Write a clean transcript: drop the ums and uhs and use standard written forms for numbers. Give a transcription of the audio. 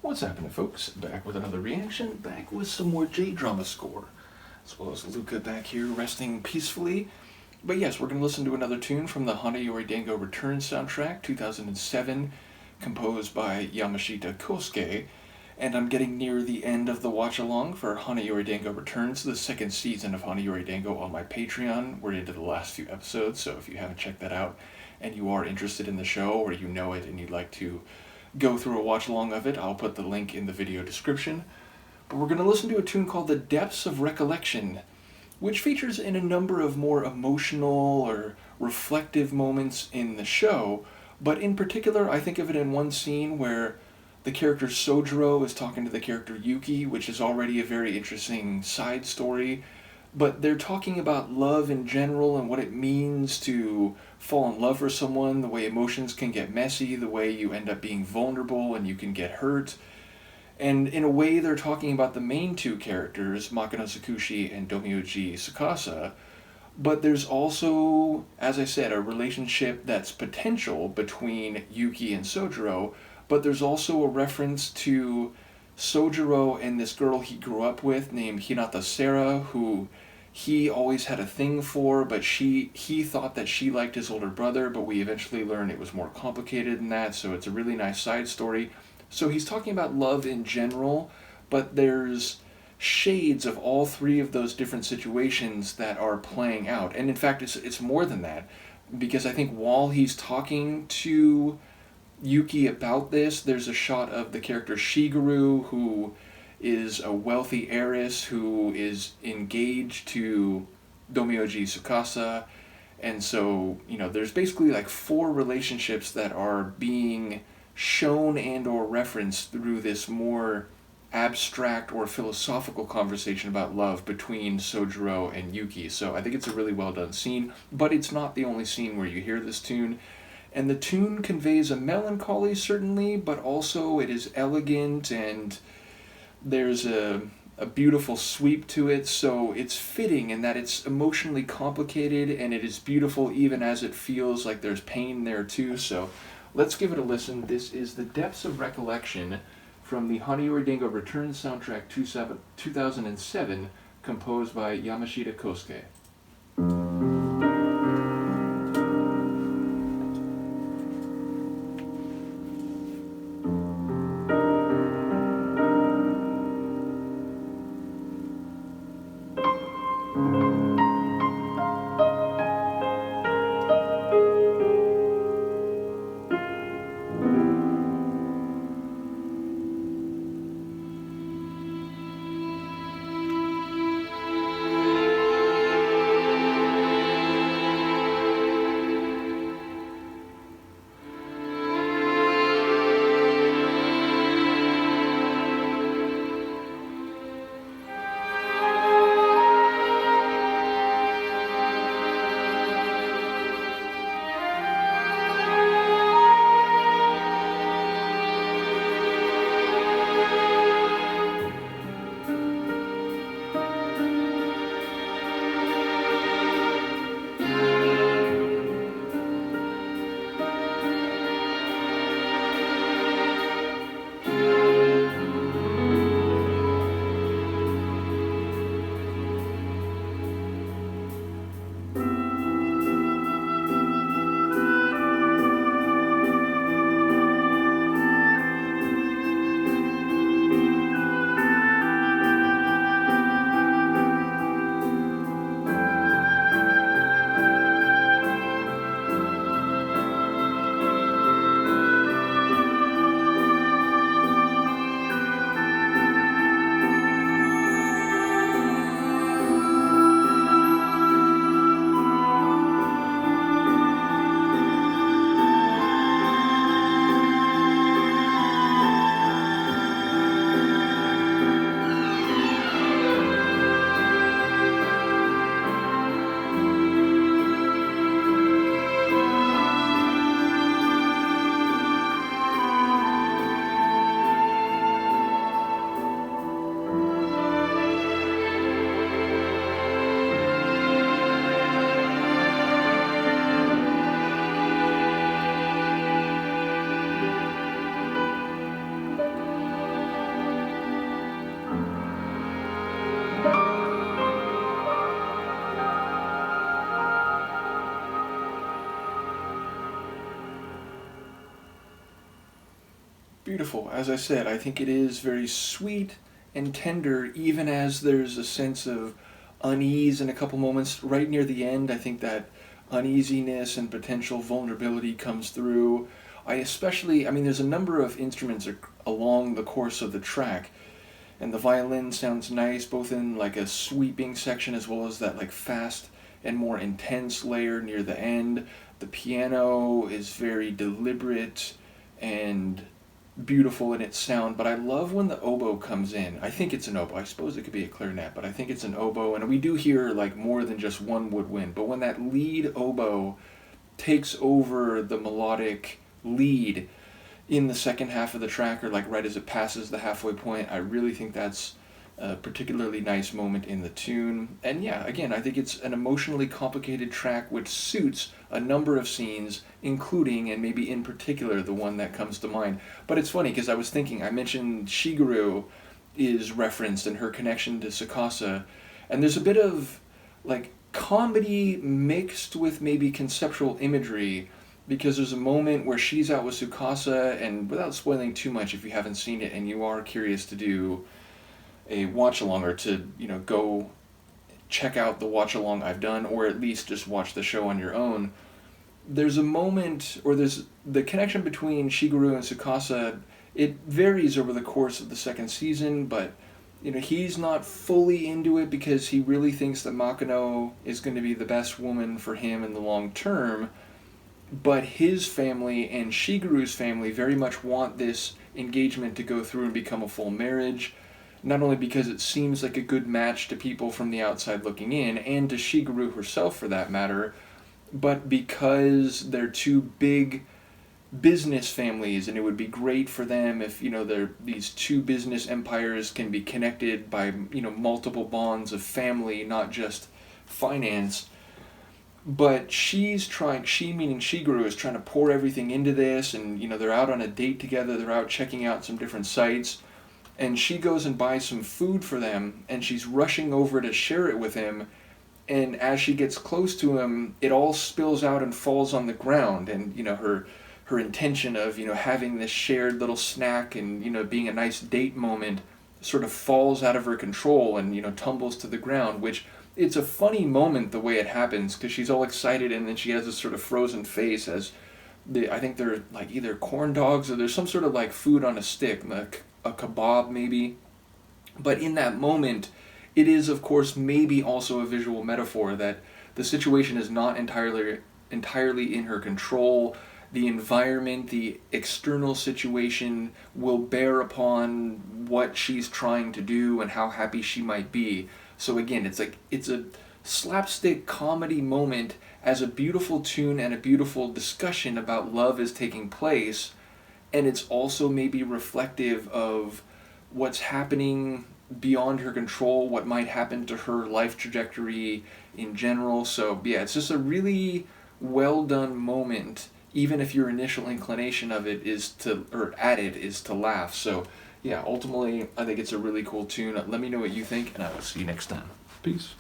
What's happening, folks? Back with another reaction, back with some more J-drama score, as well as Luca back here resting peacefully. But yes, we're going to listen to another tune from the Hana Yori Dango Return soundtrack, 2007, composed by Yamashita Kousuke. And I'm getting near the end of the watch-along for Hana Yori Dango Returns, the second season of Hana Yori Dango on my Patreon. We're into the last few episodes, so if you haven't checked that out and you are interested in the show or you know it and you'd like to go through a watch-along of it, I'll put the link in the video description. But we're going to listen to a tune called The Depths of Recollection, which features in a number of more emotional or reflective moments in the show, but in particular I think of it in one scene where the character Sojiro is talking to the character Yuki, which is already a very interesting side story, but they're talking about love in general and what it means to fall in love for someone, the way emotions can get messy, the way you end up being vulnerable and you can get hurt. And in a way, they're talking about the main two characters, Makino Tsukushi and Domyoji Tsukasa, but there's also, as I said, a relationship that's potential between Yuki and Sojiro, but there's also a reference to Sojiro and this girl he grew up with named Hinata Sera, who he always had a thing for, but he thought that she liked his older brother, but we eventually learned it was more complicated than that, so it's a really nice side story. So he's talking about love in general, but there's shades of all three of those different situations that are playing out. And in fact, it's more than that, because I think while he's talking to Yuki about this, there's a shot of the character Shigeru, who is a wealthy heiress who is engaged to Domyoji Tsukasa, and so, there's basically like four relationships that are being shown and or referenced through this more abstract or philosophical conversation about love between Sojiro and Yuki. So I think it's a really well done scene, but it's not the only scene where you hear this tune. And the tune conveys a melancholy, certainly, but also it is elegant and there's a beautiful sweep to it, so it's fitting in that it's emotionally complicated and it is beautiful even as it feels like there's pain there too. So let's give it a listen. This is The Depths of Recollection from the Hana Yori Dango Return soundtrack 2007, composed by Yamashita Kousuke. beautiful. As I said, I think it is very sweet and tender, even as there's a sense of unease in a couple moments. Right near the end, I think that uneasiness and potential vulnerability comes through. I mean, there's a number of instruments along the course of the track, and the violin sounds nice, both in like a sweeping section as well as that like fast and more intense layer near the end. The piano is very deliberate and beautiful in its sound, but I love when the oboe comes in. I think it's an oboe. I suppose it could be a clarinet, but I think it's an oboe, and we do hear like more than just one woodwind. But when that lead oboe takes over the melodic lead in the second half of the track, or like right as it passes the halfway point, I really think that's a particularly nice moment in the tune. And yeah, again, I think it's an emotionally complicated track which suits a number of scenes, including, and maybe in particular, the one that comes to mind. But it's funny, because I was thinking, I mentioned Shigeru is referenced in her connection to Tsukasa, and there's a bit of, like, comedy mixed with maybe conceptual imagery, because there's a moment where she's out with Tsukasa, and without spoiling too much if you haven't seen it and you are curious to do a watch-along, or to, go check out the watch-along I've done, or at least just watch the show on your own, there's a moment, or there's the connection between Shigeru and Tsukasa. It varies over the course of the second season, but he's not fully into it because he really thinks that Makino is going to be the best woman for him in the long term, but his family and Shigeru's family very much want this engagement to go through and become a full marriage, not only because it seems like a good match to people from the outside looking in, and to Shigeru herself for that matter, but because they're two big business families, and it would be great for them if, these two business empires can be connected by, multiple bonds of family, not just finance. But she meaning Shigeru, is trying to pour everything into this, and, they're out on a date together, they're out checking out some different sites, and she goes and buys some food for them, and she's rushing over to share it with him, and as she gets close to him, it all spills out and falls on the ground, and, her intention of, having this shared little snack and, being a nice date moment sort of falls out of her control and, tumbles to the ground, which, it's a funny moment the way it happens, because she's all excited, and then she has this sort of frozen face as I think they're like either corn dogs, or there's some sort of like food on a stick, a kebab maybe. But in that moment, it is of course maybe also a visual metaphor that the situation is not entirely in her control. The environment, the external situation will bear upon what she's trying to do and how happy she might be. So again, it's a slapstick comedy moment as a beautiful tune and a beautiful discussion about love is taking place, and it's also maybe reflective of what's happening beyond her control, what might happen to her life trajectory in general. So yeah, it's just a really well done moment, even if your initial inclination of it is to laugh. So yeah, ultimately I think it's a really cool tune. Let me know what you think, and I will see you next time. Peace.